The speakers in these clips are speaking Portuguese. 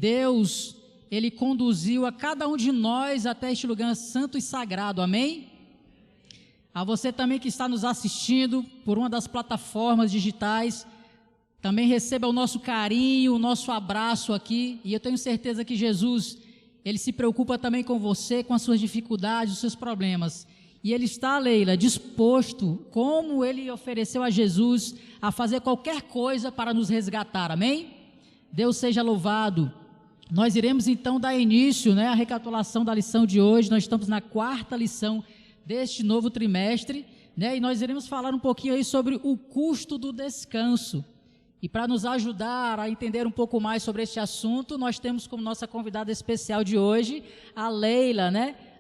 Deus, Ele conduziu a cada um de nós até este lugar santo e sagrado, amém? A você também que está nos assistindo por uma das plataformas digitais, também receba o nosso carinho, o nosso abraço aqui, e eu tenho certeza que Jesus, Ele se preocupa também com você, com as suas dificuldades, os seus problemas. E Ele está, Leila, disposto, como Ele ofereceu a Jesus, a fazer qualquer coisa para nos resgatar, amém? Deus seja louvado. Nós iremos então dar início, à recapitulação da lição de hoje. Nós estamos na 4ª lição deste novo trimestre, e nós iremos falar um pouquinho aí sobre o custo do descanso. E para nos ajudar a entender um pouco mais sobre este assunto, nós temos como nossa convidada especial de hoje a Leila,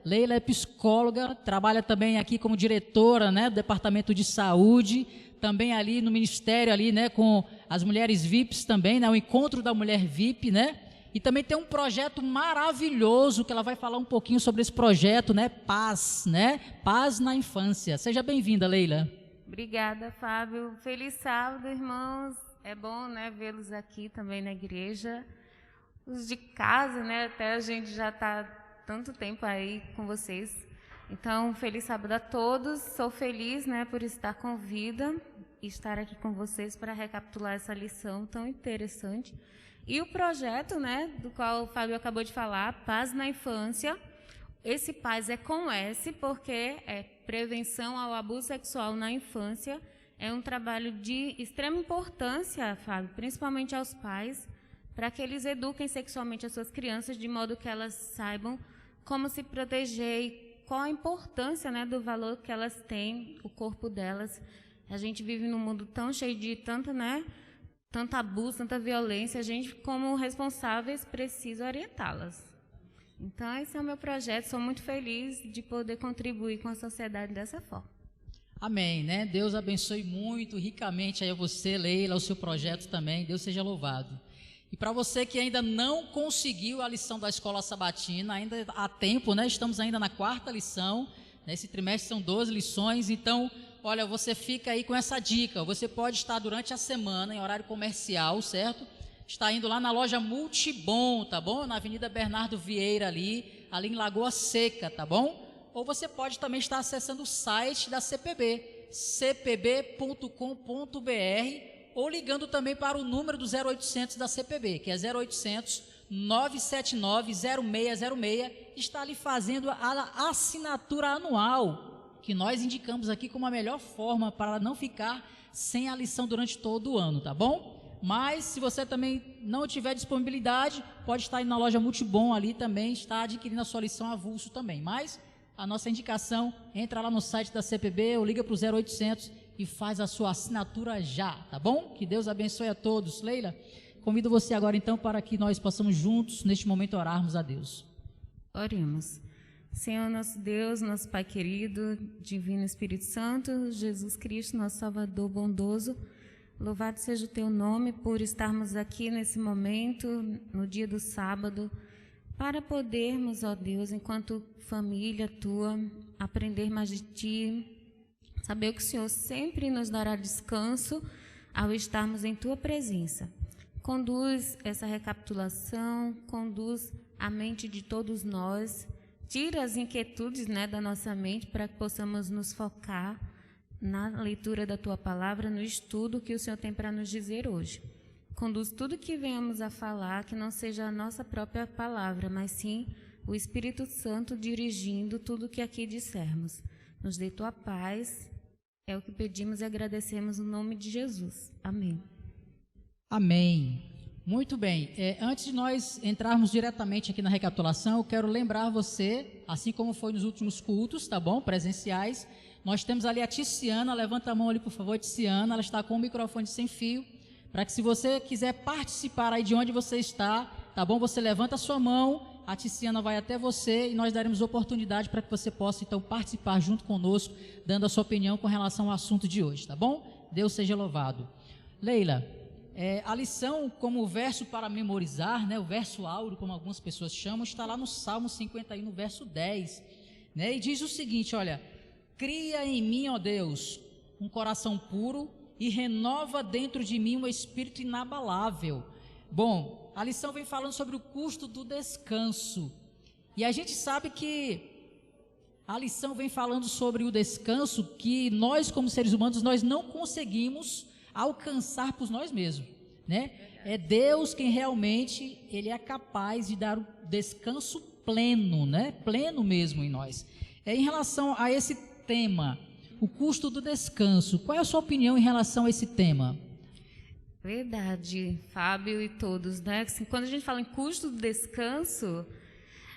Leila é psicóloga, trabalha também aqui como diretora, do Departamento de Saúde, também ali no Ministério, ali, com as mulheres VIPs também, o Encontro da Mulher VIP, E também tem um projeto maravilhoso, que ela vai falar um pouquinho sobre esse projeto, Paz, Paz na Infância. Seja bem-vinda, Leila. Obrigada, Fábio. Feliz sábado, irmãos. É bom, vê-los aqui também na igreja. Os de casa, até a gente já está tanto tempo aí com vocês. Então, feliz sábado a todos. Sou feliz, por estar com vida e estar aqui com vocês para recapitular essa lição tão interessante. E o projeto, do qual o Fábio acabou de falar, Paz na Infância. Esse Paz é com S, porque é prevenção ao abuso sexual na infância. É um trabalho de extrema importância, Fábio, principalmente aos pais, para que eles eduquem sexualmente as suas crianças, de modo que elas saibam como se proteger e qual a importância, do valor que elas têm, o corpo delas. A gente vive num mundo tão cheio de tanto abuso, tanta violência, a gente, como responsáveis, precisa orientá-las. Então, esse é o meu projeto, sou muito feliz de poder contribuir com a sociedade dessa forma. Amém, Deus abençoe muito, ricamente aí a você, Leila, o seu projeto também, Deus seja louvado. E para você que ainda não conseguiu a lição da Escola Sabatina, ainda há tempo, estamos ainda na 4ª lição, nesse trimestre são 12 lições, então, olha, você fica aí com essa dica, você pode estar durante a semana em horário comercial, certo? Está indo lá na loja Multibom, tá bom? Na Avenida Bernardo Vieira ali em Lagoa Seca, tá bom? Ou você pode também estar acessando o site da CPB, cpb.com.br, ou ligando também para o número do 0800 da CPB, que é 0800 979 0606, está ali fazendo a assinatura anual, que nós indicamos aqui como a melhor forma para não ficar sem a lição durante todo o ano, tá bom? Mas se você também não tiver disponibilidade, pode estar indo na loja Multibom ali também, está adquirindo a sua lição avulso também. Mas a nossa indicação, entra lá no site da CPB ou liga para o 0800 e faz a sua assinatura já, tá bom? Que Deus abençoe a todos. Leila, convido você agora então para que nós possamos juntos, neste momento, orarmos a Deus. Oremos. Senhor nosso Deus, nosso Pai querido, Divino Espírito Santo, Jesus Cristo, nosso Salvador bondoso, louvado seja o Teu nome por estarmos aqui nesse momento, no dia do sábado, para podermos, ó Deus, enquanto família Tua, aprender mais de Ti, saber que o Senhor sempre nos dará descanso ao estarmos em Tua presença. Conduz essa recapitulação, conduz a mente de todos nós, tira as inquietudes da nossa mente para que possamos nos focar na leitura da Tua Palavra, no estudo que o Senhor tem para nos dizer hoje. Conduz tudo que venhamos a falar, que não seja a nossa própria palavra, mas sim o Espírito Santo dirigindo tudo que aqui dissermos. Nos dê Tua paz, é o que pedimos e agradecemos no nome de Jesus. Amém. Amém. Muito bem, antes de nós entrarmos diretamente aqui na recapitulação, eu quero lembrar você, assim como foi nos últimos cultos, tá bom, presenciais, nós temos ali a Ticiana, levanta a mão ali por favor, Ticiana, ela está com o microfone sem fio, para que se você quiser participar aí de onde você está, tá bom, você levanta a sua mão, a Ticiana vai até você e nós daremos oportunidade para que você possa então participar junto conosco, dando a sua opinião com relação ao assunto de hoje, tá bom? Deus seja louvado. Leila, a lição como verso para memorizar, o verso áureo, como algumas pessoas chamam, está lá no Salmo 51, no verso 10, e diz o seguinte, olha, cria em mim, ó Deus, um coração puro e renova dentro de mim um espírito inabalável. Bom, a lição vem falando sobre o custo do descanso. E a gente sabe que a lição vem falando sobre o descanso que nós, como seres humanos, nós não conseguimos alcançar por nós mesmos, né? É Deus quem realmente ele é capaz de dar o descanso pleno, né? Pleno mesmo em nós. Em relação a esse tema, o custo do descanso, qual é a sua opinião em relação a esse tema? Verdade, Fábio e todos, né? Assim, quando a gente fala em custo do descanso,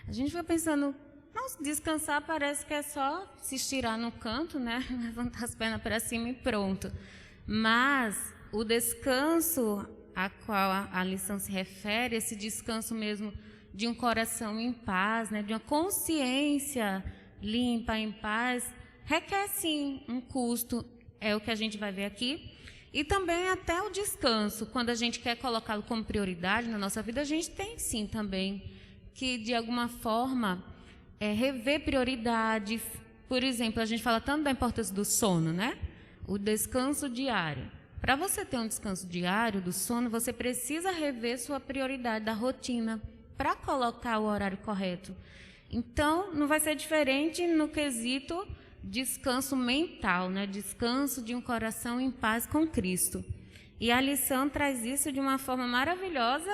a gente vai pensando, nossa, descansar parece que é só se estirar no canto, né? Levantar as pernas para cima e pronto. Mas o descanso a qual a lição se refere, esse descanso mesmo de um coração em paz, né? De uma consciência limpa, em paz, requer sim um custo, é o que a gente vai ver aqui. E também até o descanso, quando a gente quer colocá-lo como prioridade na nossa vida, a gente tem sim também que, de alguma forma, rever prioridades. Por exemplo, a gente fala tanto da importância do sono, né? O descanso diário. Para você ter um descanso diário do sono, você precisa rever sua prioridade da rotina para colocar o horário correto. Então, não vai ser diferente no quesito descanso mental, né? Descanso de um coração em paz com Cristo. E a lição traz isso de uma forma maravilhosa,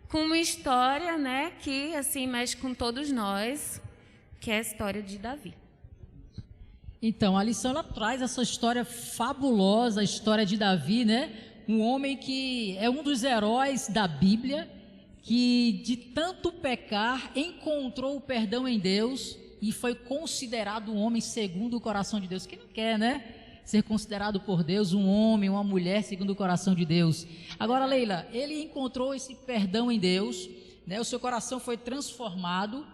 com uma história, né, que assim mexe com todos nós, que é a história de Davi. Então, a lição ela traz essa história fabulosa, a história de Davi, né? Um homem que é um dos heróis da Bíblia, que de tanto pecar encontrou o perdão em Deus e foi considerado um homem segundo o coração de Deus. Quem não quer, né? Ser considerado por Deus um homem, uma mulher segundo o coração de Deus. Agora, Leila, ele encontrou esse perdão em Deus, né? O seu coração foi transformado.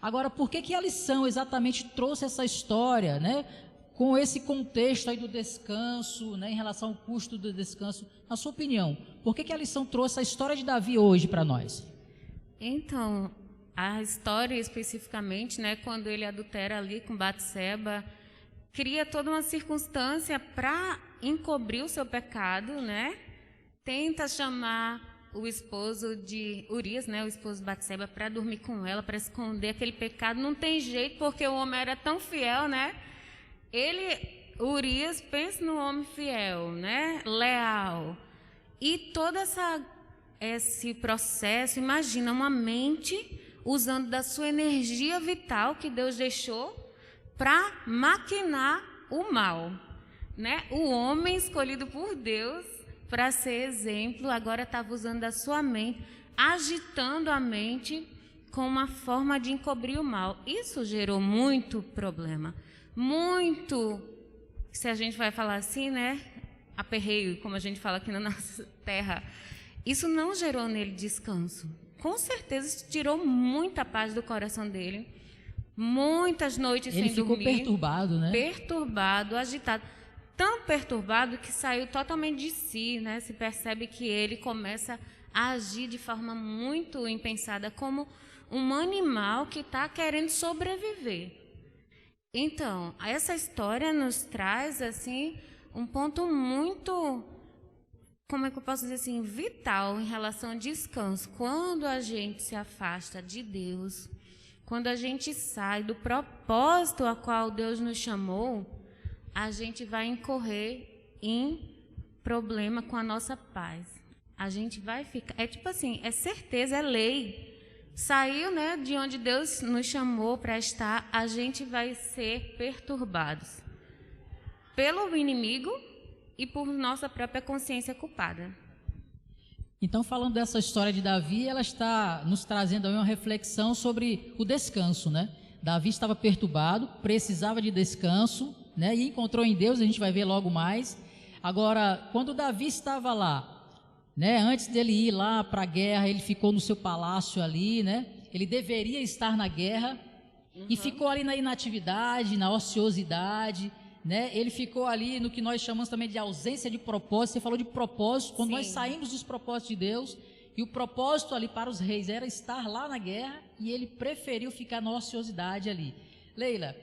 Agora, por que a lição exatamente trouxe essa história, né? Com esse contexto aí do descanso, né? Em relação ao custo do descanso, na sua opinião, por que a lição trouxe a história de Davi hoje para nós? Então, a história especificamente, né? Quando ele adultera ali com Batseba, cria toda uma circunstância para encobrir o seu pecado, né? Tenta chamar o esposo de Urias, né, o esposo de Batseba, para dormir com ela, para esconder aquele pecado. Não tem jeito, porque o homem era tão fiel, né? Urias, pensa no homem fiel, né? Leal. E todo esse processo, imagina uma mente usando da sua energia vital que Deus deixou para maquinar o mal, né? O homem escolhido por Deus para ser exemplo, agora estava usando da sua mente, agitando a mente com uma forma de encobrir o mal. Isso gerou muito problema, muito, se a gente vai falar assim, né? Aperreio, como a gente fala aqui na nossa terra. Isso não gerou nele descanso. Com certeza isso tirou muita paz do coração dele. Muitas noites sem dormir. Ele ficou perturbado, né? Perturbado, agitado. Tão perturbado que saiu totalmente de si, né? Se percebe que ele começa a agir de forma muito impensada, como um animal que está querendo sobreviver. Então, essa história nos traz, assim, um ponto muito, como é que eu posso dizer assim, vital em relação ao descanso. Quando a gente se afasta de Deus, quando a gente sai do propósito a qual Deus nos chamou, a gente vai incorrer em problema com a nossa paz. A gente vai ficar, é tipo assim, é certeza, é lei. Saiu, né, de onde Deus nos chamou para estar, a gente vai ser perturbados pelo inimigo e por nossa própria consciência culpada. Então, falando dessa história de Davi, ela está nos trazendo aí uma reflexão sobre o descanso, né? Davi estava perturbado, precisava de descanso, né? E encontrou em Deus, a gente vai ver logo mais. Agora, quando Davi estava lá, né? Antes dele ir lá para a guerra, ele ficou no seu palácio ali, né? Ele deveria estar na guerra e ficou ali na inatividade, na ociosidade, né? Ele ficou ali no que nós chamamos também de ausência de propósito. Você falou de propósito, quando nós saímos dos propósitos de Deus, e o propósito ali para os reis era estar lá na guerra, e ele preferiu ficar na ociosidade ali. Leila,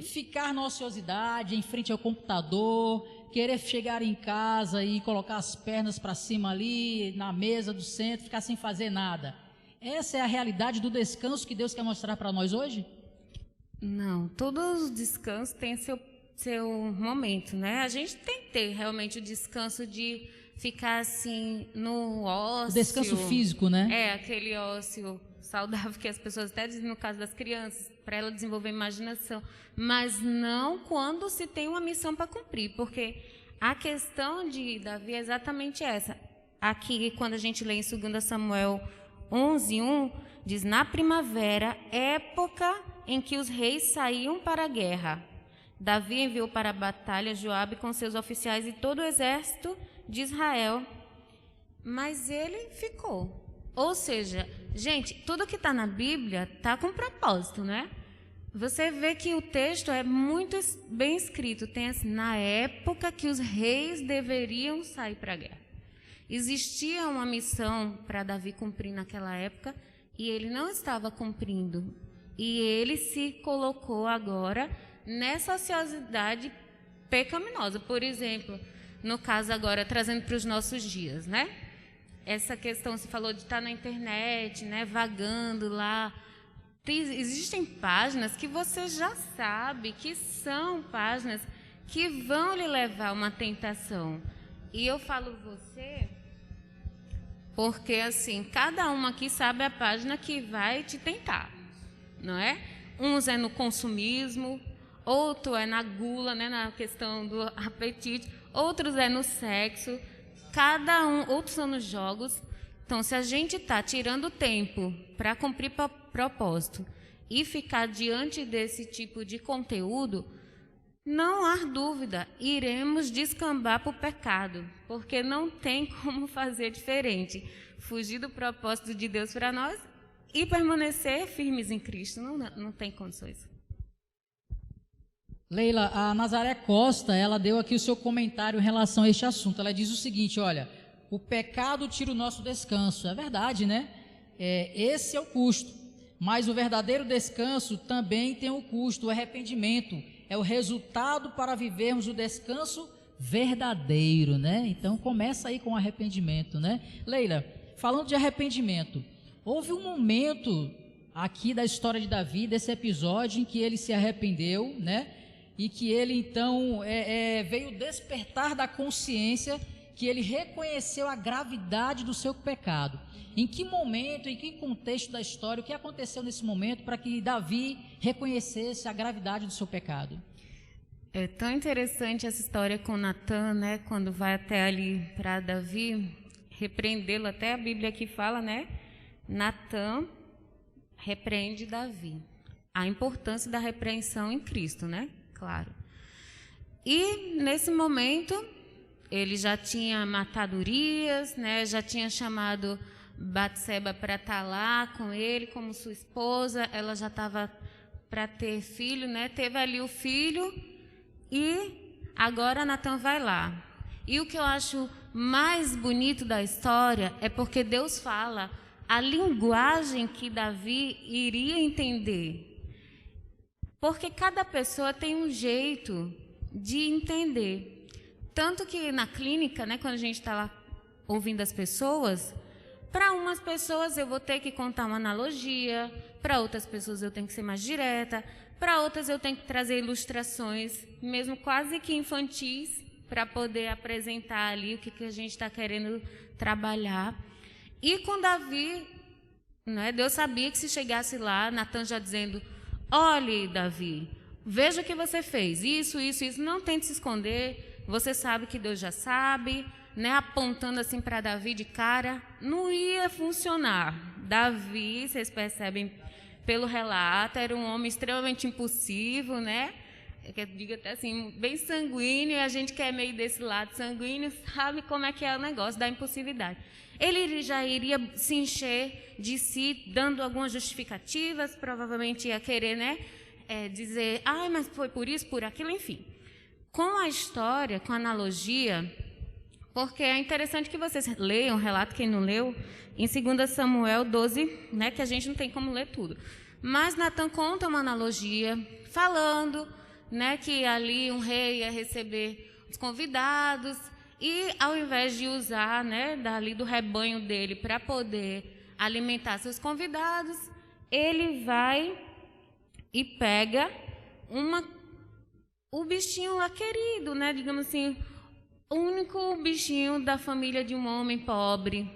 ficar na ociosidade, em frente ao computador, querer chegar em casa e colocar as pernas para cima ali, na mesa do centro, ficar sem fazer nada. Essa é a realidade do descanso que Deus quer mostrar para nós hoje? Não, todos os descansos têm seu momento, né? A gente tem que ter realmente o descanso de ficar assim no ócio. O descanso físico, né? É, aquele ócio saudável que as pessoas até dizem no caso das crianças, para ela desenvolver imaginação, mas não quando se tem uma missão para cumprir, porque a questão de Davi é exatamente essa. Aqui, quando a gente lê em 2 Samuel 11:1, diz: na primavera, época em que os reis saíam para a guerra, Davi enviou para a batalha Joabe com seus oficiais e todo o exército de Israel, mas ele ficou. Ou seja, gente, tudo que está na Bíblia está com propósito, né? Você vê que o texto é muito bem escrito, tem assim, na época que os reis deveriam sair para a guerra. Existia uma missão para Davi cumprir naquela época e ele não estava cumprindo. E ele se colocou agora nessa ociosidade pecaminosa. Por exemplo, no caso agora, trazendo para os nossos dias, né? Essa questão, se falou de estar na internet, né, vagando lá. Existem páginas que você já sabe que são páginas que vão lhe levar a uma tentação. E eu falo você porque, assim, cada uma aqui sabe a página que vai te tentar, não é? Uns é no consumismo, outro é na gula, né, na questão do apetite, outros é no sexo, outros são nos jogos. Então, se a gente está tirando tempo para cumprir propósito e ficar diante desse tipo de conteúdo, não há dúvida, iremos descambar para o pecado, porque não tem como fazer diferente. Fugir do propósito de Deus para nós e permanecer firmes em Cristo, não tem condições. Leila, a Nazaré Costa, ela deu aqui o seu comentário em relação a este assunto. Ela diz o seguinte, olha, o pecado tira o nosso descanso. É verdade, né? Esse é o custo. Mas o verdadeiro descanso também tem um custo, o arrependimento. É o resultado para vivermos o descanso verdadeiro, né? Então, começa aí com o arrependimento, né? Leila, falando de arrependimento, houve um momento aqui da história de Davi, desse episódio, em que ele se arrependeu, né? E que ele, então, veio despertar da consciência, que ele reconheceu a gravidade do seu pecado. Em que momento, em que contexto da história, o que aconteceu nesse momento para que Davi reconhecesse a gravidade do seu pecado? É tão interessante essa história com Natan, né? Quando vai até ali para Davi, repreendê-lo, até a Bíblia aqui fala, né? Natan repreende Davi. A importância da repreensão em Cristo, né? Claro. E nesse momento, ele já tinha matado Urias, né? Já tinha chamado Batseba para estar lá com ele como sua esposa. Ela já estava para ter filho, né? Teve ali o filho e agora Natan vai lá. E o que eu acho mais bonito da história é porque Deus fala a linguagem que Davi iria entender. Porque cada pessoa tem um jeito de entender. Tanto que na clínica, né, quando a gente está lá ouvindo as pessoas, para umas pessoas eu vou ter que contar uma analogia, para outras pessoas eu tenho que ser mais direta, para outras eu tenho que trazer ilustrações, mesmo quase que infantis, para poder apresentar ali o que a gente está querendo trabalhar. E com Davi, né, Deus sabia que se chegasse lá, Natan já dizendo: olhe, Davi, veja o que você fez, isso, não tente se esconder, você sabe que Deus já sabe, né, apontando assim para Davi de cara, não ia funcionar. Davi, vocês percebem pelo relato, era um homem extremamente impulsivo, né? Eu digo até assim, bem sanguíneo, e a gente que é meio desse lado sanguíneo sabe como é que é o negócio da impulsividade. Ele já iria se encher de si, dando algumas justificativas, provavelmente ia querer, né, dizer, mas foi por isso, por aquilo, enfim. Com a história, com a analogia, porque é interessante que vocês leiam o relato, quem não leu, em 2 Samuel 12, né, que a gente não tem como ler tudo. Mas Natan conta uma analogia, falando, né, que ali um rei ia receber os convidados, e ao invés de usar, né, dali do rebanho dele para poder alimentar seus convidados, ele vai e pega o bichinho lá querido, né, digamos assim, o único bichinho da família de um homem pobre,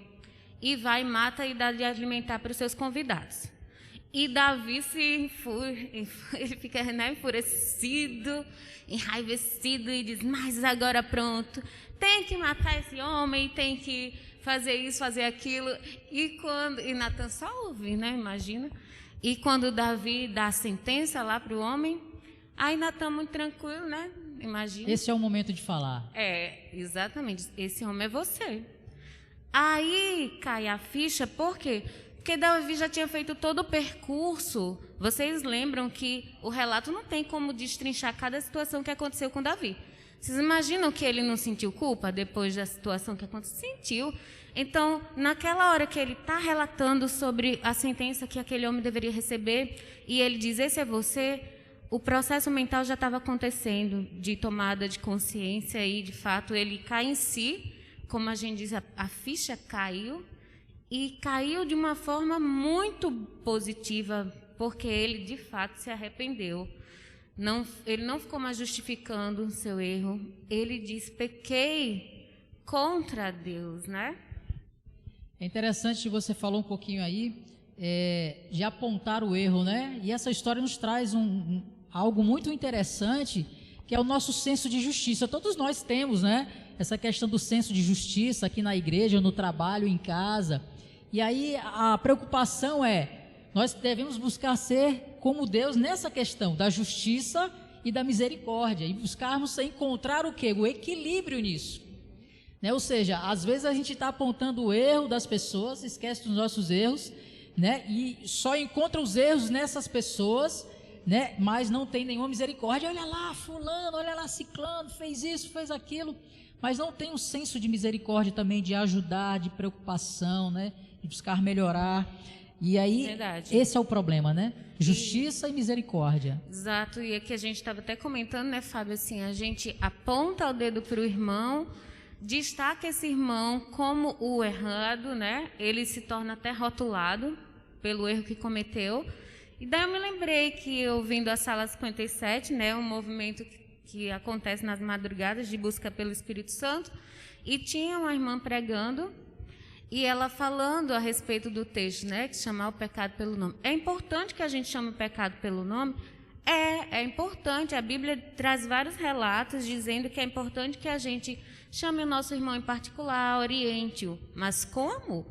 e vai e mata e dá de alimentar para os seus convidados. E Davi ele fica, né, enfurecido, enraivecido, e diz, mas agora pronto, tem que matar esse homem, tem que fazer isso, fazer aquilo. E Natan só ouve, né, imagina. E quando Davi dá a sentença lá para o homem, aí Natan muito tranquilo, né, imagina. Esse é o momento de falar. Exatamente, esse homem é você. Aí cai a ficha, por quê? Porque Davi já tinha feito todo o percurso. Vocês lembram que o relato não tem como destrinchar cada situação que aconteceu com Davi. Vocês imaginam que ele não sentiu culpa depois da situação que aconteceu? Sentiu. Então, naquela hora que ele está relatando sobre a sentença que aquele homem deveria receber, e ele diz, esse é você, o processo mental já estava acontecendo, de tomada de consciência, e de fato ele cai em si, como a gente diz, a ficha caiu, e caiu de uma forma muito positiva, porque ele de fato se arrependeu. Ele não ficou mais justificando o seu erro, ele diz, pequei contra Deus, né? É interessante que você falou um pouquinho aí de apontar o erro, né? E essa história nos traz algo muito interessante, que é o nosso senso de justiça. Todos nós temos, né? Essa questão do senso de justiça aqui na igreja, no trabalho, em casa. E aí a preocupação nós devemos buscar ser como Deus nessa questão da justiça e da misericórdia, e buscarmos encontrar o quê? O equilíbrio nisso. Né? Ou seja, às vezes a gente está apontando o erro das pessoas, esquece dos nossos erros, né? E só encontra os erros nessas pessoas, né? Mas não tem nenhuma misericórdia. Olha lá, fulano, olha lá, ciclano, fez isso, fez aquilo, mas não tem um senso de misericórdia também, de ajudar, de preocupação, né? De buscar melhorar. E aí, verdade, esse é o problema, né? Justiça e misericórdia. Exato, e aqui a gente estava até comentando, né, Fábio, assim, a gente aponta o dedo para o irmão, destaca esse irmão como o errado, né? Ele se torna até rotulado pelo erro que cometeu. E daí eu me lembrei que eu vindo à Sala 57, né, um movimento que acontece nas madrugadas de busca pelo Espírito Santo, e tinha uma irmã pregando, e ela falando a respeito do texto, né, que chamar o pecado pelo nome. É importante que a gente chame o pecado pelo nome? É importante. A Bíblia traz vários relatos dizendo que é importante que a gente chame o nosso irmão em particular, oriente-o. Mas como?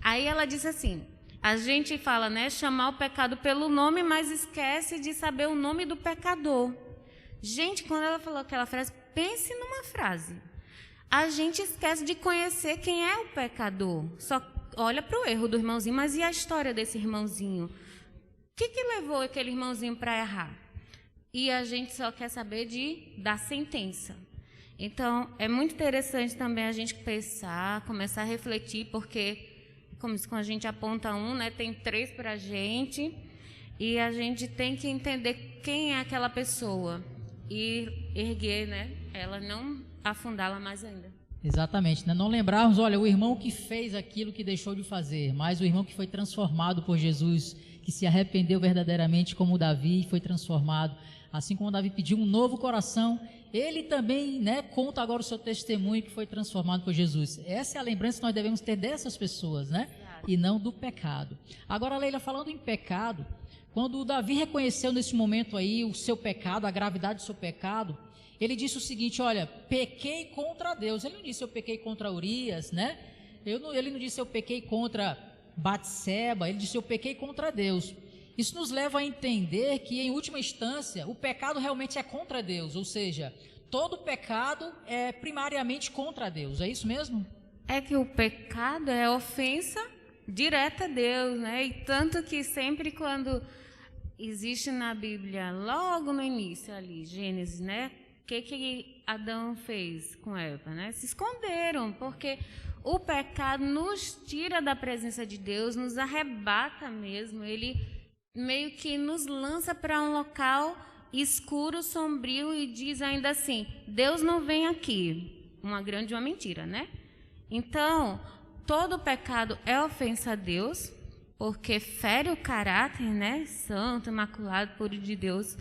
Aí ela diz assim, a gente fala, né, chamar o pecado pelo nome, mas esquece de saber o nome do pecador. Gente, quando ela falou aquela frase, pense numa frase. A gente esquece de conhecer quem é o pecador. Só olha para o erro do irmãozinho, mas e a história desse irmãozinho? O que levou aquele irmãozinho para errar? E a gente só quer saber da sentença. Então, é muito interessante também a gente pensar, começar a refletir, porque, como a gente aponta né, tem 3 para a gente, e a gente tem que entender quem é aquela pessoa e erguer, né, ela, não afundá-la mais ainda. Exatamente, né? Não lembrarmos, olha, o irmão que fez aquilo que deixou de fazer, mas o irmão que foi transformado por Jesus, que se arrependeu verdadeiramente como Davi, foi transformado, assim como Davi pediu um novo coração, ele também, né, conta agora o seu testemunho que foi transformado por Jesus. Essa é a lembrança que nós devemos ter dessas pessoas, né? E não do pecado. Agora, Leila, falando em pecado, quando o Davi reconheceu nesse momento aí o seu pecado, a gravidade do seu pecado, ele disse o seguinte, olha, pequei contra Deus. Ele não disse eu pequei contra Urias, né? Ele não disse eu pequei contra Batseba, ele disse eu pequei contra Deus. Isso nos leva a entender que, em última instância, o pecado realmente é contra Deus, ou seja, todo pecado é primariamente contra Deus, é isso mesmo? É que o pecado é ofensa direta a Deus, né? E tanto que sempre quando existe na Bíblia, logo no início ali, Gênesis, né? O que Adão fez com Eva, né? Se esconderam, porque o pecado nos tira da presença de Deus, nos arrebata mesmo, ele meio que nos lança para um local escuro, sombrio e diz ainda assim, Deus não vem aqui. Uma grande uma mentira, né? Então, todo pecado é ofensa a Deus, porque fere o caráter, né? Santo, imaculado, puro de Deus.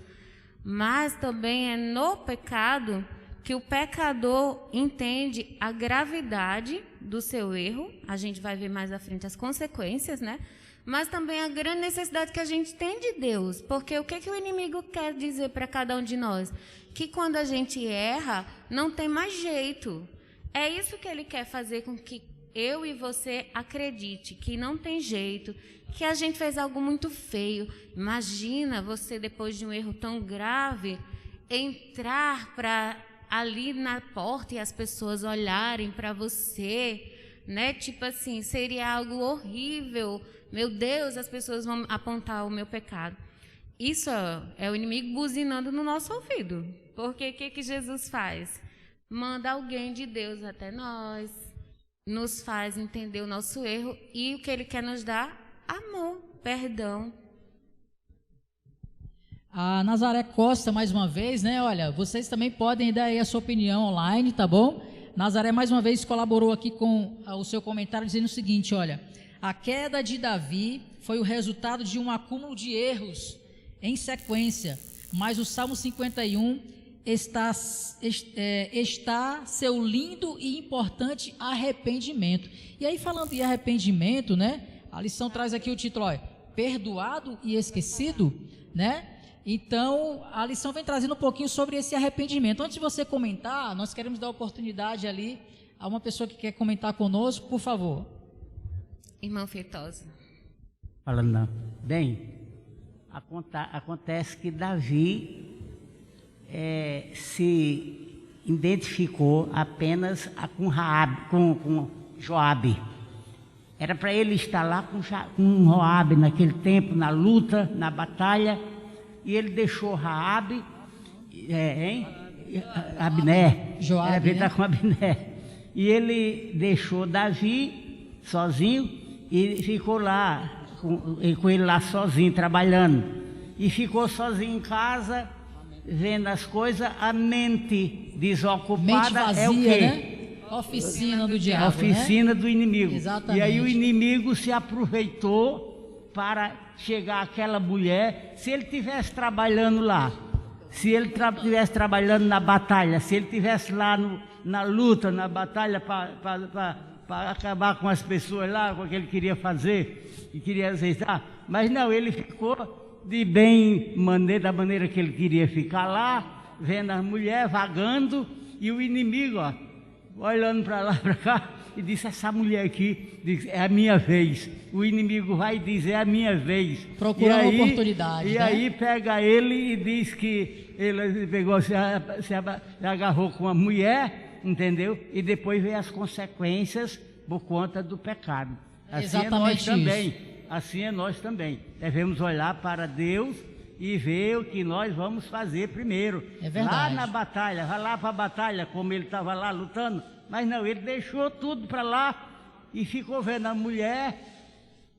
Mas também é no pecado que o pecador entende a gravidade do seu erro. A gente vai ver mais à frente as consequências, né? Mas também a grande necessidade que a gente tem de Deus. Porque o que o inimigo quer dizer para cada um de nós? Que quando a gente erra, não tem mais jeito. É isso que ele quer fazer com que eu e você acredite que não tem jeito, que a gente fez algo muito feio. Imagina você, depois de um erro tão grave, entrar para ali na porta e as pessoas olharem para você, né? Tipo assim, seria algo horrível. Meu Deus, as pessoas vão apontar o meu pecado. Isso é o inimigo buzinando no nosso ouvido. Porque o que Jesus faz? Manda alguém de Deus até nós, nos faz entender o nosso erro e o que ele quer nos dar? Amor, perdão. A Nazaré Costa, mais uma vez, né? Olha, vocês também podem dar aí a sua opinião online, tá bom? Nazaré, mais uma vez, colaborou aqui com o seu comentário, dizendo o seguinte, olha, a queda de Davi foi o resultado de um acúmulo de erros em sequência, mas o Salmo 51 está seu lindo e importante arrependimento. E aí, falando em arrependimento, né? A lição traz aqui o título, ó, perdoado e esquecido, né? Então, a lição vem trazendo um pouquinho sobre esse arrependimento. Antes de você comentar, nós queremos dar oportunidade ali a uma pessoa que quer comentar conosco, por favor. Irmão Feitosa. Falando não. Bem, acontece que Davi se identificou apenas com Joabe. Era para ele estar lá com Joabe naquele tempo, na luta, na batalha, e ele deixou Raabe, Abner, Joabe, era para ele né? estar com Abner. E ele deixou Davi sozinho e ficou lá, com ele lá sozinho, trabalhando. E ficou sozinho em casa, vendo as coisas, a mente desocupada. Mente vazia, é o quê? né? Oficina do diabo, A oficina, né? Do inimigo. Exatamente. E aí o inimigo se aproveitou para chegar àquela mulher. Se ele estivesse trabalhando lá, se ele estivesse trabalhando na batalha, se ele estivesse lá na luta, na batalha para acabar com as pessoas lá, com o que ele queria fazer e queria aceitar, mas não, ele ficou de da maneira que ele queria ficar lá, vendo as mulheres vagando, e o inimigo, ó, olhando para lá, para cá, e disse, essa mulher aqui, é a minha vez. O inimigo vai dizer, é a minha vez. Procurando uma oportunidade, e né? aí pega ele e diz que ele pegou, se agarrou com a mulher, entendeu? E depois veio as consequências por conta do pecado. Assim Exatamente é nós também. isso. Assim é nós também. Devemos olhar para Deus e ver o que nós vamos fazer primeiro. É verdade. Lá na batalha, vai lá para a batalha, como ele estava lá lutando, mas não, ele deixou tudo para lá e ficou vendo a mulher.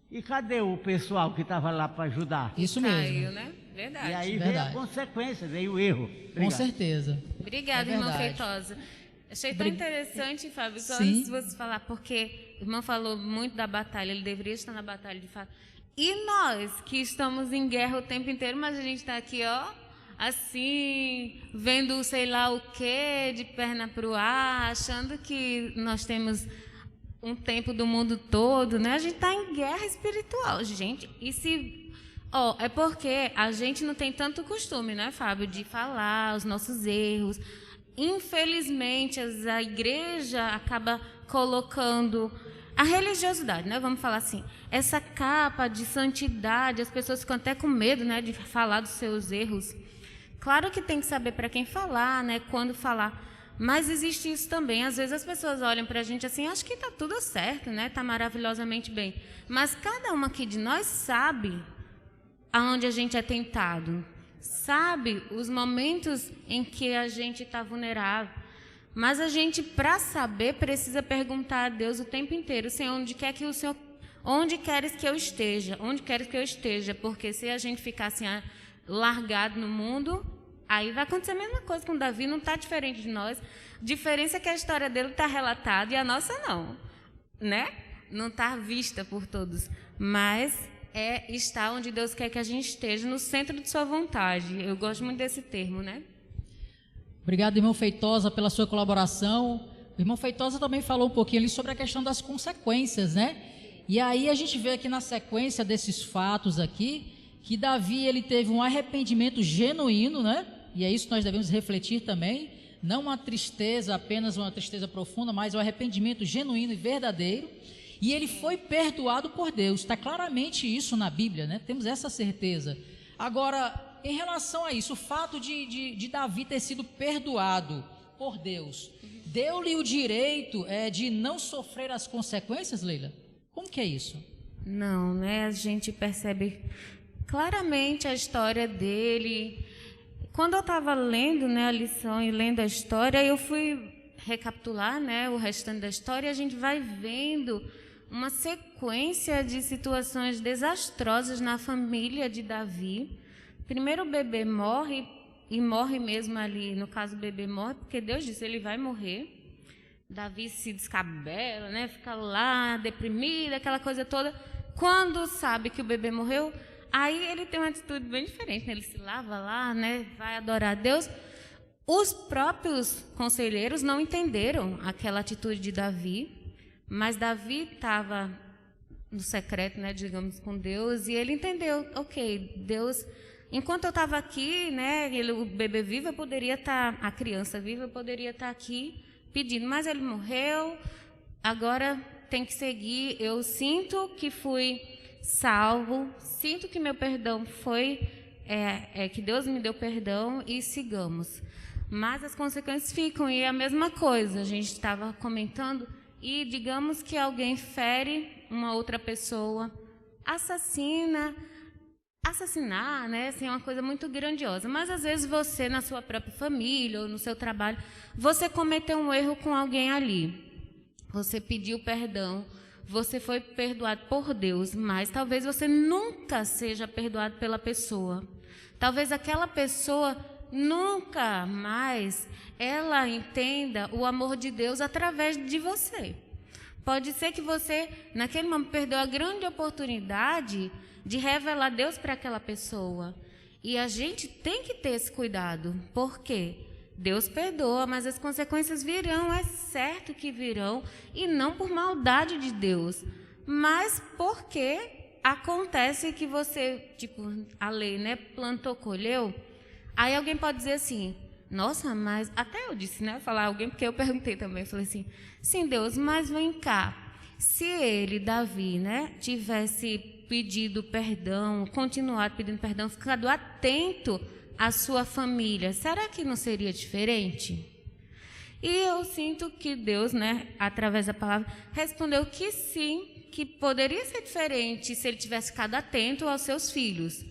E cadê o pessoal que estava lá para ajudar? Isso mesmo. Caiu, né? Verdade. E aí Verdade. veio a consequência, veio o erro. Com Obrigado. certeza. Obrigada, É irmã verdade. Feitosa. Achei tão interessante, Fábio, só Sim. antes de você falar, porque o irmão falou muito da batalha, ele deveria estar na batalha de fato. E nós, que estamos em guerra o tempo inteiro, mas a gente está aqui, ó, assim, vendo sei lá o quê, de perna para o ar, achando que nós temos um tempo do mundo todo, né? A gente está em guerra espiritual, gente. E se... é porque a gente não tem tanto costume, né, Fábio, de falar os nossos erros. Infelizmente, a igreja acaba colocando a religiosidade, né? Vamos falar assim, essa capa de santidade, as pessoas ficam até com medo, né, de falar dos seus erros. Claro que tem que saber para quem falar, né, quando falar. Mas existe isso também. Às vezes as pessoas olham para a gente assim, acho que está tudo certo, né? Está maravilhosamente bem. Mas cada uma aqui de nós sabe aonde a gente é tentado. Sabe os momentos em que a gente está vulnerável. Mas a gente, para saber, precisa perguntar a Deus o tempo inteiro, Senhor, onde queres que eu esteja? Onde queres que eu esteja? Porque se a gente ficar assim, largado no mundo, Aí vai acontecer a mesma coisa com Davi, não está diferente de nós. A diferença é que a história dele está relatada e a nossa não, né? Não está vista por todos, mas está onde Deus quer que a gente esteja, no centro de sua vontade. Eu gosto muito desse termo, né? Obrigado, irmão Feitosa, pela sua colaboração. O irmão Feitosa também falou um pouquinho ali sobre a questão das consequências, né? E aí a gente vê aqui na sequência desses fatos aqui, que Davi, ele teve um arrependimento genuíno, né? E é isso que nós devemos refletir também. Não uma tristeza, apenas uma tristeza profunda, mas um arrependimento genuíno e verdadeiro. E ele foi perdoado por Deus. Está claramente isso na Bíblia, né? Temos essa certeza. Agora, em relação a isso, o fato de Davi ter sido perdoado por Deus, deu-lhe o direito de não sofrer as consequências, Leila? Como que é isso? Não, né? A gente percebe claramente a história dele. Quando eu estava lendo, né, a lição e lendo a história, eu fui recapitular, né, o restante da história, e a gente vai vendo uma sequência de situações desastrosas na família de Davi. Primeiro o bebê morre, e morre mesmo ali, no caso o bebê morre, porque Deus disse, ele vai morrer. Davi se descabela, né, fica lá, deprimido, aquela coisa toda. Quando sabe que o bebê morreu, aí ele tem uma atitude bem diferente, né? Ele se lava lá, né, vai adorar a Deus. Os próprios conselheiros não entenderam aquela atitude de Davi, mas Davi estava no secreto, né, digamos, com Deus, e ele entendeu, ok, Deus, enquanto eu estava aqui, né, o bebê vivo, eu poderia estar, a criança viva, eu poderia estar aqui pedindo, mas ele morreu, agora tem que seguir. Eu sinto que fui salvo, sinto que meu perdão foi, que Deus me deu perdão e sigamos. Mas as consequências ficam, e é a mesma coisa, a gente estava comentando, e digamos que alguém fere uma outra pessoa, assassinar, né, assim, é uma coisa muito grandiosa, mas às vezes você, na sua própria família ou no seu trabalho, você cometeu um erro com alguém ali, você pediu perdão, você foi perdoado por Deus, mas talvez você nunca seja perdoado pela pessoa, talvez aquela pessoa nunca mais ela entenda o amor de Deus através de você. Pode ser que você, naquele momento, perdeu a grande oportunidade de revelar Deus para aquela pessoa. E a gente tem que ter esse cuidado. Por quê? Deus perdoa, mas as consequências virão, é certo que virão, e não por maldade de Deus, mas porque acontece que você, tipo, a lei, né, plantou, colheu. Aí alguém pode dizer assim, nossa, mas até eu disse, né, falar alguém, porque eu perguntei também, falei assim, sim, Deus, mas vem cá, se ele, Davi, né, tivesse pedido perdão, continuado pedindo perdão, ficado atento à sua família, será que não seria diferente? E eu sinto que Deus, né, através da palavra, respondeu que sim, que poderia ser diferente se ele tivesse ficado atento aos seus filhos,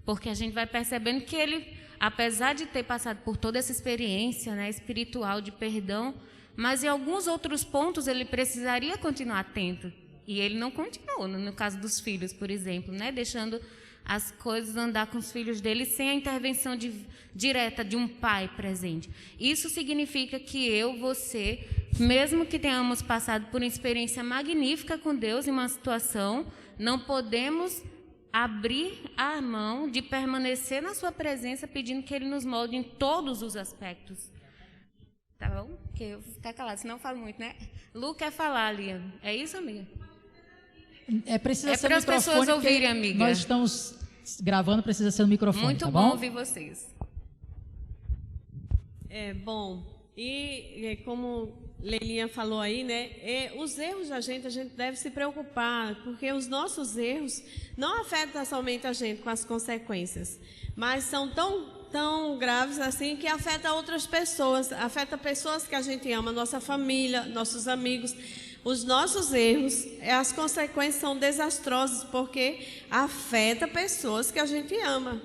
porque a gente vai percebendo que ele, apesar de ter passado por toda essa experiência, né, espiritual de perdão, mas em alguns outros pontos ele precisaria continuar atento. E ele não continuou, no caso dos filhos, por exemplo, né, deixando as coisas andar com os filhos dele sem a intervenção direta de um pai presente. Isso significa que você, mesmo que tenhamos passado por uma experiência magnífica com Deus em uma situação, não podemos abrir a mão de permanecer na sua presença, pedindo que ele nos molde em todos os aspectos. Tá bom? Porque eu vou ficar calada, senão eu falo muito, né? Lu quer falar, Lia. É isso, amiga? Precisa ser para as pessoas ouvirem, amiga. Nós estamos gravando, precisa ser no microfone. Muito tá bom ouvir vocês. Bom, e como Leilinha falou aí, né? Os erros da gente, a gente deve se preocupar, porque os nossos erros não afetam somente a gente com as consequências, mas são tão graves assim que afeta outras pessoas, afeta pessoas que a gente ama, nossa família, nossos amigos. Os nossos erros, as consequências são desastrosas, porque afeta pessoas que a gente ama.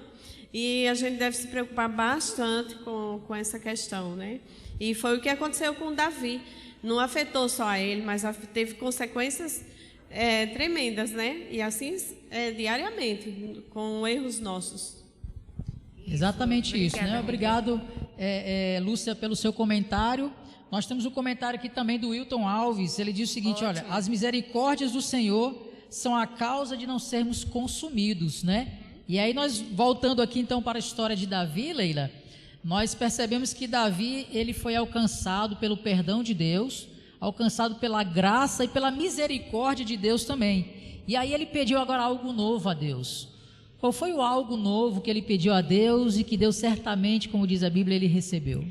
E a gente deve se preocupar bastante com essa questão, né? E foi o que aconteceu com Davi. Não afetou só a ele, mas teve consequências tremendas, né? E assim diariamente, com erros nossos. Exatamente isso, né? Obrigada, Obrigado, Lúcia, pelo seu comentário. Nós temos um comentário aqui também do Wilton Alves. Ele diz o seguinte: olha, as misericórdias do Senhor são a causa de não sermos consumidos, né? E aí nós, voltando aqui então para a história de Davi, Leila, nós percebemos que Davi, ele foi alcançado pelo perdão de Deus, alcançado pela graça e pela misericórdia de Deus também. E aí ele pediu agora algo novo a Deus. Qual foi o algo novo que ele pediu a Deus e que Deus certamente, como diz a Bíblia, ele recebeu?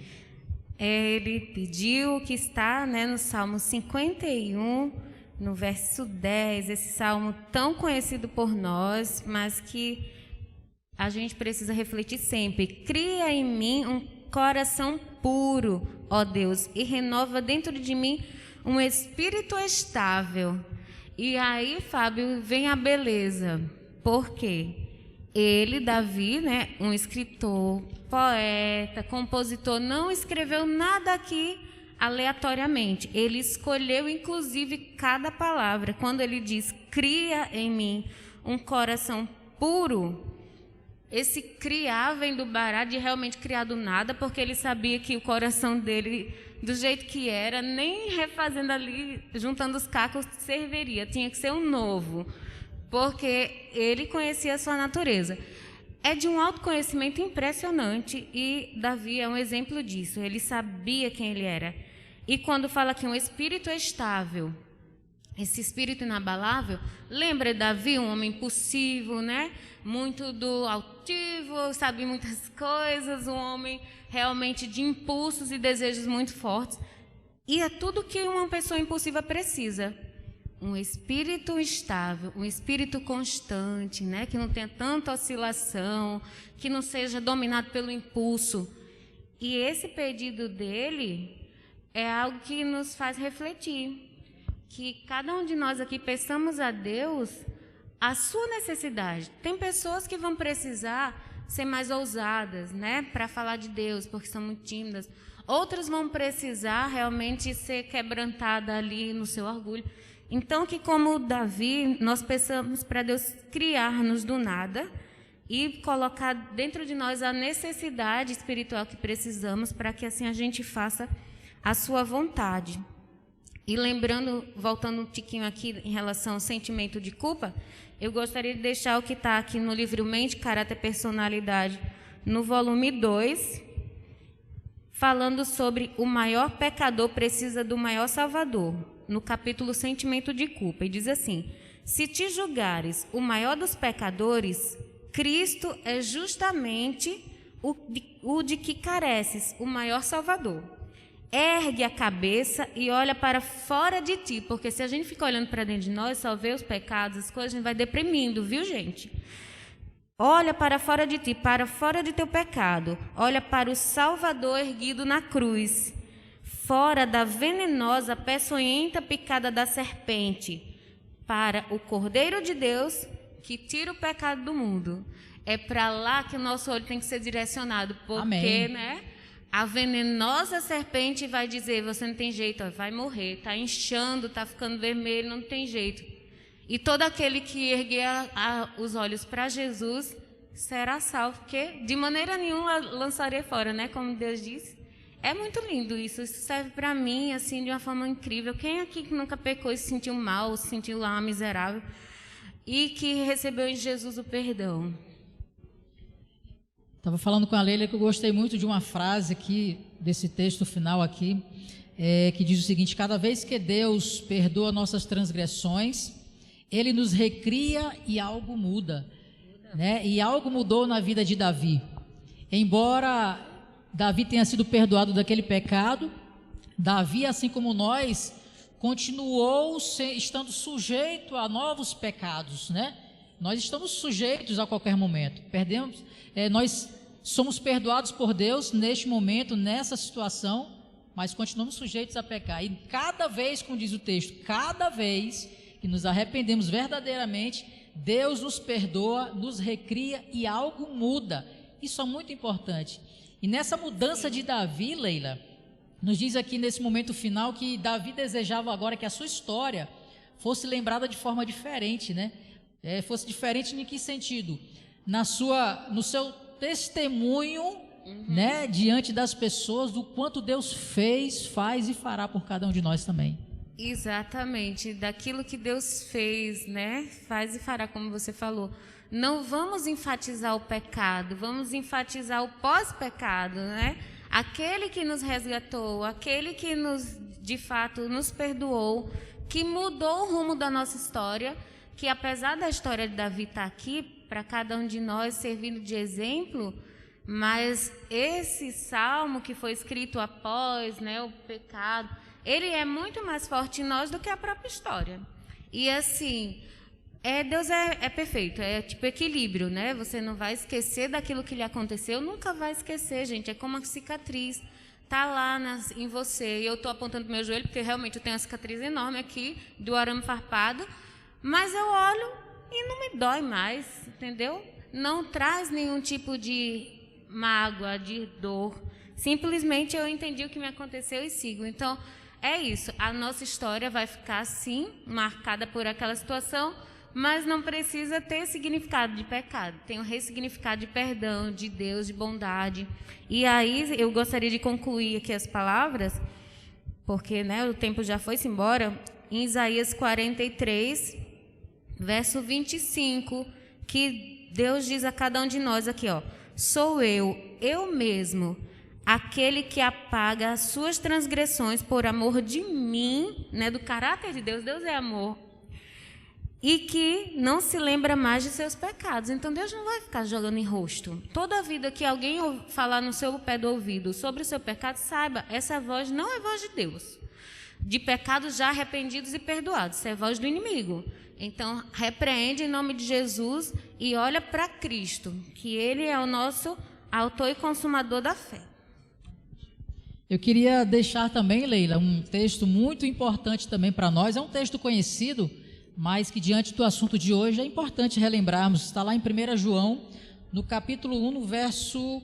Ele pediu o que está, né, no Salmo 51, no verso 10, esse salmo tão conhecido por nós, mas que a gente precisa refletir sempre. Cria em mim um coração puro, ó Deus, e renova dentro de mim um espírito estável. E aí, Fábio, vem a beleza. Por quê? Ele, Davi, né, um escritor, poeta, compositor, não escreveu nada aqui aleatoriamente. Ele escolheu, inclusive, cada palavra. Quando ele diz, cria em mim um coração puro, esse criar vem do Bará, de realmente criar do nada, porque ele sabia que o coração dele, do jeito que era, nem refazendo ali, juntando os cacos, serviria. Tinha que ser um novo, porque ele conhecia a sua natureza. É de um autoconhecimento impressionante e Davi é um exemplo disso. Ele sabia quem ele era. E quando fala que um espírito estável, esse espírito inabalável, lembra Davi, um homem impulsivo, né? Muito do altivo, sabe muitas coisas, um homem realmente de impulsos e desejos muito fortes. E é tudo que uma pessoa impulsiva precisa. Um espírito estável, um espírito constante, né? Que não tenha tanta oscilação, que não seja dominado pelo impulso. E esse pedido dele é algo que nos faz refletir, que cada um de nós aqui peçamos a Deus a sua necessidade. Tem pessoas que vão precisar ser mais ousadas, né, para falar de Deus, porque são muito tímidas. Outras vão precisar realmente ser quebrantada ali no seu orgulho. Então, que como Davi, nós peçamos para Deus criar-nos do nada e colocar dentro de nós a necessidade espiritual que precisamos para que assim a gente faça a sua vontade. E lembrando, voltando um tiquinho aqui em relação ao sentimento de culpa, eu gostaria de deixar o que está aqui no livro Mente, Caráter e Personalidade, no volume 2, falando sobre o maior pecador precisa do maior salvador, no capítulo Sentimento de Culpa, e diz assim: se te julgares o maior dos pecadores, Cristo é justamente o de que careces, o maior salvador. Ergue a cabeça e olha para fora de ti, porque se a gente ficar olhando para dentro de nós, só vê os pecados, as coisas, a gente vai deprimindo, viu, gente? Olha para fora de ti, para fora de teu pecado. Olha para o Salvador erguido na cruz, fora da venenosa, peçonhenta picada da serpente, para o Cordeiro de Deus que tira o pecado do mundo. É para lá que o nosso olho tem que ser direcionado, porque, Amém. né? A venenosa serpente vai dizer, você não tem jeito, ó, vai morrer, está inchando, está ficando vermelho, não tem jeito. E todo aquele que erguer os olhos para Jesus será salvo, porque de maneira nenhuma lançarei fora, né? Como Deus disse. É muito lindo isso serve para mim assim de uma forma incrível. Quem aqui que nunca pecou e se sentiu mal, se sentiu lá miserável e que recebeu em Jesus o perdão? Estava falando com a Leila que eu gostei muito de uma frase aqui, desse texto final aqui, que diz o seguinte: cada vez que Deus perdoa nossas transgressões, Ele nos recria e algo muda, né? E algo mudou na vida de Davi. Embora Davi tenha sido perdoado daquele pecado, Davi, assim como nós, continuou estando sujeito a novos pecados, né? Nós estamos sujeitos a qualquer momento. Nós somos perdoados por Deus neste momento, nessa situação, mas continuamos sujeitos a pecar. E cada vez, como diz o texto, cada vez que nos arrependemos verdadeiramente, Deus nos perdoa, nos recria e algo muda. Isso é muito importante. E nessa mudança de Davi, Leila, nos diz aqui nesse momento final que Davi desejava agora que a sua história fosse lembrada de forma diferente, né? Fosse diferente em que sentido? No seu testemunho, né, diante das pessoas do quanto Deus fez, faz e fará por cada um de nós também. Exatamente, daquilo que Deus fez, né? Faz e fará, como você falou. Não vamos enfatizar o pecado, vamos enfatizar o pós-pecado, né? Aquele que nos resgatou, aquele que de fato nos perdoou, que mudou o rumo da nossa história, que apesar da história de Davi estar aqui, para cada um de nós servindo de exemplo, mas esse salmo que foi escrito após, né, o pecado, ele é muito mais forte em nós do que a própria história. E assim, Deus é perfeito, é tipo equilíbrio, né? Você não vai esquecer daquilo que lhe aconteceu, nunca vai esquecer, gente. É como uma cicatriz, tá lá em você. E eu estou apontando para o meu joelho, porque realmente eu tenho uma cicatriz enorme aqui, do arame farpado, mas eu olho e não me dói mais, entendeu? Não traz nenhum tipo de mágoa, de dor. Simplesmente eu entendi o que me aconteceu e sigo. Então, é isso. A nossa história vai ficar, sim, marcada por aquela situação, mas não precisa ter significado de pecado. Tem um ressignificado de perdão, de Deus, de bondade. E aí eu gostaria de concluir aqui as palavras, porque, né, o tempo já foi-se embora, em Isaías 43, verso 25, que Deus diz a cada um de nós aqui, ó: sou eu mesmo, aquele que apaga as suas transgressões por amor de mim, né, do caráter de Deus. Deus é amor. E que não se lembra mais de seus pecados. Então Deus não vai ficar jogando em rosto. Toda vida que alguém falar no seu pé do ouvido sobre o seu pecado, saiba, essa voz não é voz de Deus. De pecados já arrependidos e perdoados. Essa é a voz do inimigo. Então repreende em nome de Jesus e olha para Cristo, que Ele é o nosso autor e consumador da fé. Eu queria deixar também, Leila, um texto muito importante também para nós. É um texto conhecido, mas que diante do assunto de hoje é importante relembrarmos. Está lá em 1 João, no capítulo 1, no verso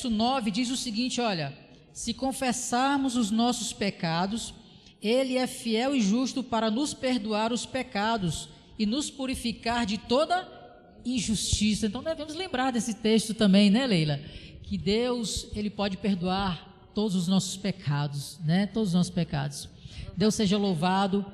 9, diz o seguinte, olha: se confessarmos os nossos pecados, Ele é fiel e justo para nos perdoar os pecados e nos purificar de toda injustiça. Então devemos lembrar desse texto também, né, Leila? Que Deus, Ele pode perdoar todos os nossos pecados, né? Todos os nossos pecados. Deus seja louvado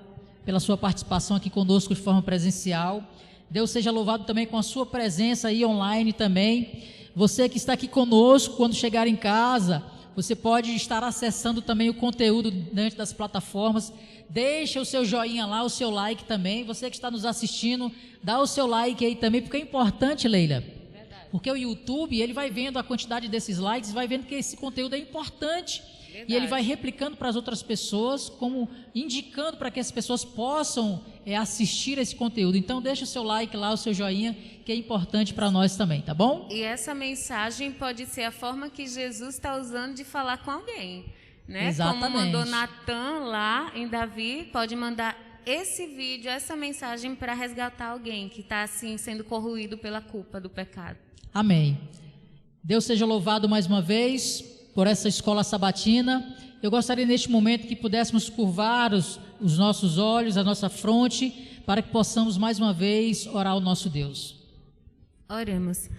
pela sua participação aqui conosco de forma presencial. Deus seja louvado também com a sua presença aí online também. Você que está aqui conosco, quando chegar em casa, você pode estar acessando também o conteúdo dentro das plataformas. Deixa o seu joinha lá, o seu like também. Você que está nos assistindo, dá o seu like aí também, porque é importante, Leila. Porque o YouTube, ele vai vendo a quantidade desses likes, vai vendo que esse conteúdo é importante. Verdade. E ele vai replicando para as outras pessoas, como indicando para que as pessoas possam assistir esse conteúdo. Então deixa o seu like lá, o seu joinha, que é importante para nós também, tá bom? E essa mensagem pode ser a forma que Jesus está usando de falar com alguém, né? Exatamente. Como mandou Natan lá em Davi, pode mandar esse vídeo, essa mensagem para resgatar alguém que está assim sendo corroído pela culpa do pecado. Amém. Deus seja louvado mais uma vez por essa escola sabatina. Eu gostaria neste momento que pudéssemos curvar os nossos olhos, a nossa fronte, para que possamos mais uma vez orar ao nosso Deus. Oremos.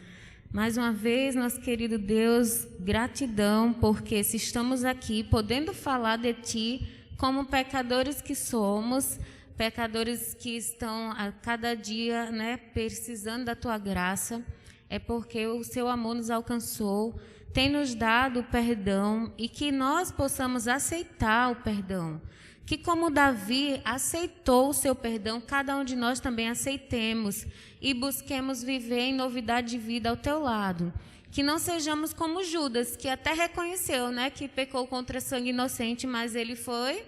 Mais uma vez, nosso querido Deus, gratidão, porque se estamos aqui podendo falar de Ti como pecadores que somos, pecadores que estão a cada dia, né, precisando da Tua graça, é porque o Seu amor nos alcançou, tem nos dado o perdão e que nós possamos aceitar o perdão. Que como Davi aceitou o seu perdão, cada um de nós também aceitemos e busquemos viver em novidade de vida ao teu lado. Que não sejamos como Judas, que até reconheceu, né, que pecou contra sangue inocente, mas ele foi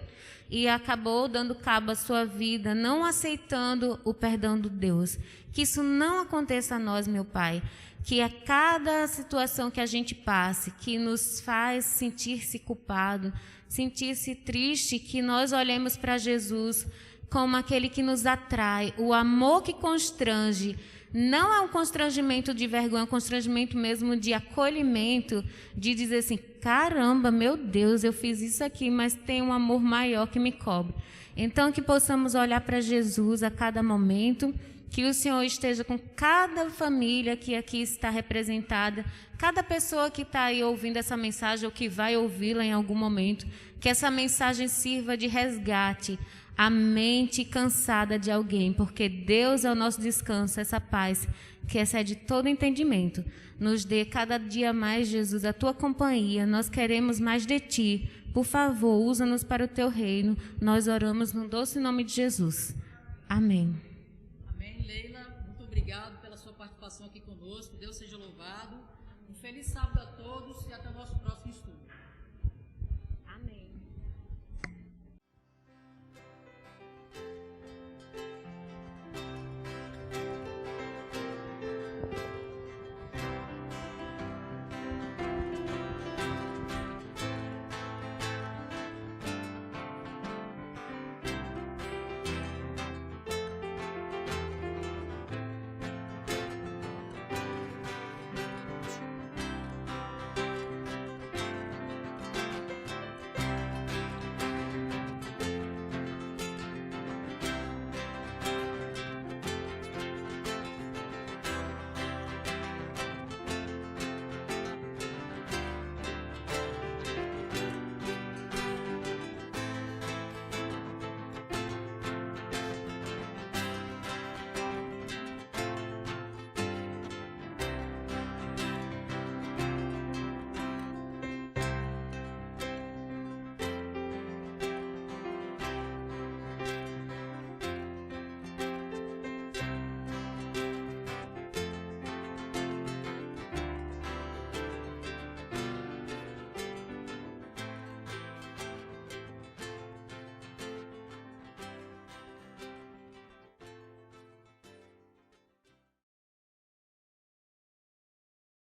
e acabou dando cabo à sua vida, não aceitando o perdão de Deus. Que isso não aconteça a nós, meu Pai. Que a cada situação que a gente passe, que nos faz sentir-se culpado, sentir-se triste, que nós olhemos para Jesus como aquele que nos atrai, o amor que constrange. Não é um constrangimento de vergonha, é um constrangimento mesmo de acolhimento, de dizer assim, caramba, meu Deus, eu fiz isso aqui, mas tem um amor maior que me cobre. Então, que possamos olhar para Jesus a cada momento, Que o Senhor esteja com cada família que aqui está representada, cada pessoa que está aí ouvindo essa mensagem ou que vai ouvi-la em algum momento, que essa mensagem sirva de resgate à mente cansada de alguém, porque Deus é o nosso descanso, essa paz que excede todo entendimento. Nos dê cada dia mais, Jesus, a tua companhia, nós queremos mais de ti. Por favor, usa-nos para o teu reino. Nós oramos no doce nome de Jesus. Amém. Amém. Leila, muito obrigado pela sua participação aqui conosco. Deus seja louvado. Um feliz sábado a todos e até o nosso